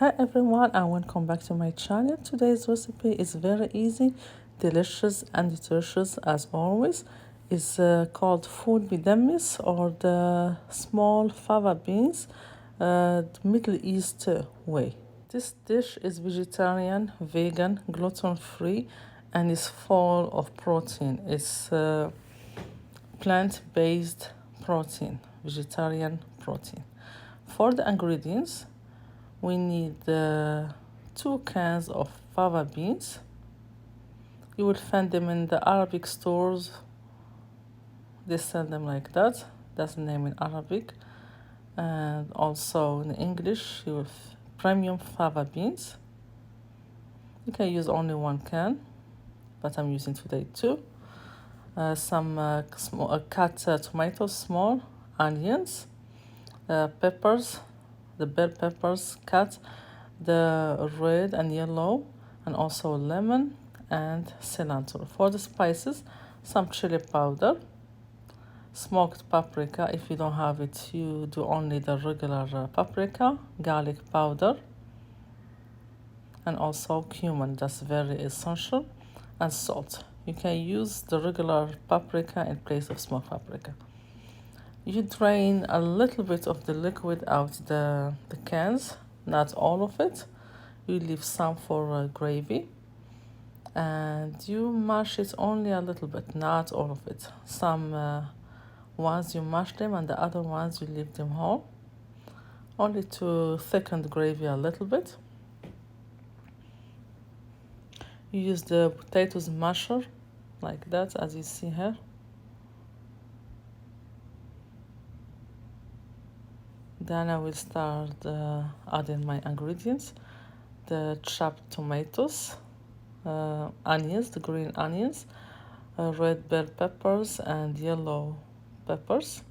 Hi everyone and welcome back to my channel. Today's recipe is very easy, delicious and nutritious as always. It's called full medemmes, or the small fava beans, the Middle East way. This dish is vegetarian, vegan, gluten-free and is full of protein. It's plant-based protein, vegetarian protein. For the ingredients, we need 2 cans of fava beans. You will find them in the Arabic stores. They sell them like that. That's the name in Arabic. And also in English, you will premium fava beans. You can use only 1 can, but I'm using today 2. Some cut tomatoes, small onions, peppers, the bell peppers cut, the red and yellow, and also lemon and cilantro. For the spices, some chili powder, smoked paprika. If you don't have it, you do only the regular paprika, garlic powder, and also cumin. That's very essential, and salt. You can use the regular paprika in place of smoked paprika. You drain a little bit of the liquid out the cans, not all of it. You leave some for gravy, and you mash it only a little bit, not all of it. Some ones you mash them and the other ones you leave them whole, only to thicken the gravy a little bit. You use the potatoes masher like that, as you see here. Then I will start adding my ingredients: the chopped tomatoes, onions, the green onions, red bell peppers and yellow peppers.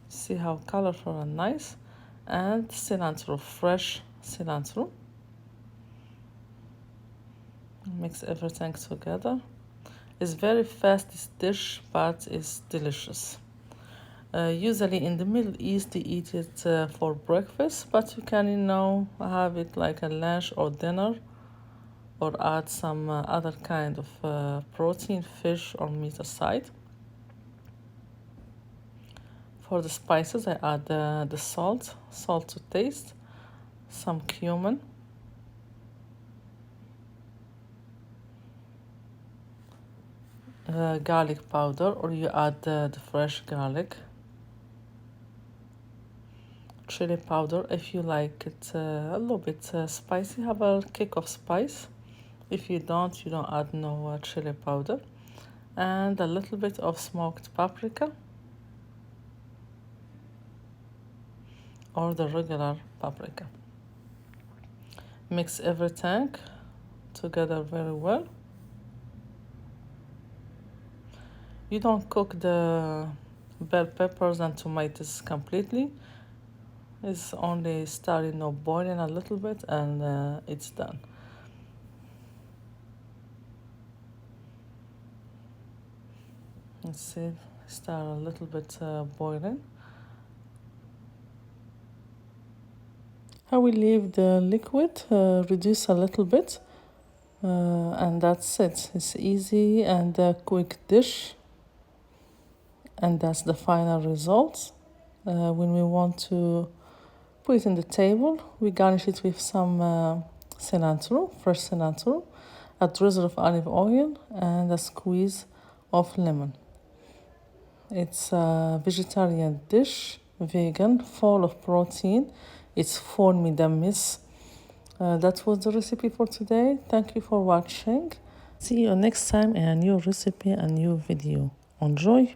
See how colorful and nice. And cilantro, fresh cilantro. Mix everything together. It's very fast, this dish, but it's delicious. Usually in the Middle East they eat it for breakfast, but you can, have it like a lunch or dinner, or add some other kind of protein, fish or meat aside. For the spices, I add the salt to taste, some cumin, garlic powder, or you add the fresh garlic, chili powder if you like it a little bit spicy, have a kick of spice. If you don't add no chili powder, and a little bit of smoked paprika or the regular paprika. Mix everything together very well. You don't cook the bell peppers and tomatoes completely. It's only starting boiling a little bit, and it's done. Let's see, start a little bit boiling. I will leave the liquid reduce a little bit, and that's it. It's easy and a quick dish, and that's the final result. When we want to put it on the table, we garnish it with some cilantro, fresh cilantro, a drizzle of olive oil, and a squeeze of lemon. It's a vegetarian dish, vegan, full of protein. It's for medammes. That was the recipe for today. Thank you for watching. See you next time in a new recipe, a new video. Enjoy!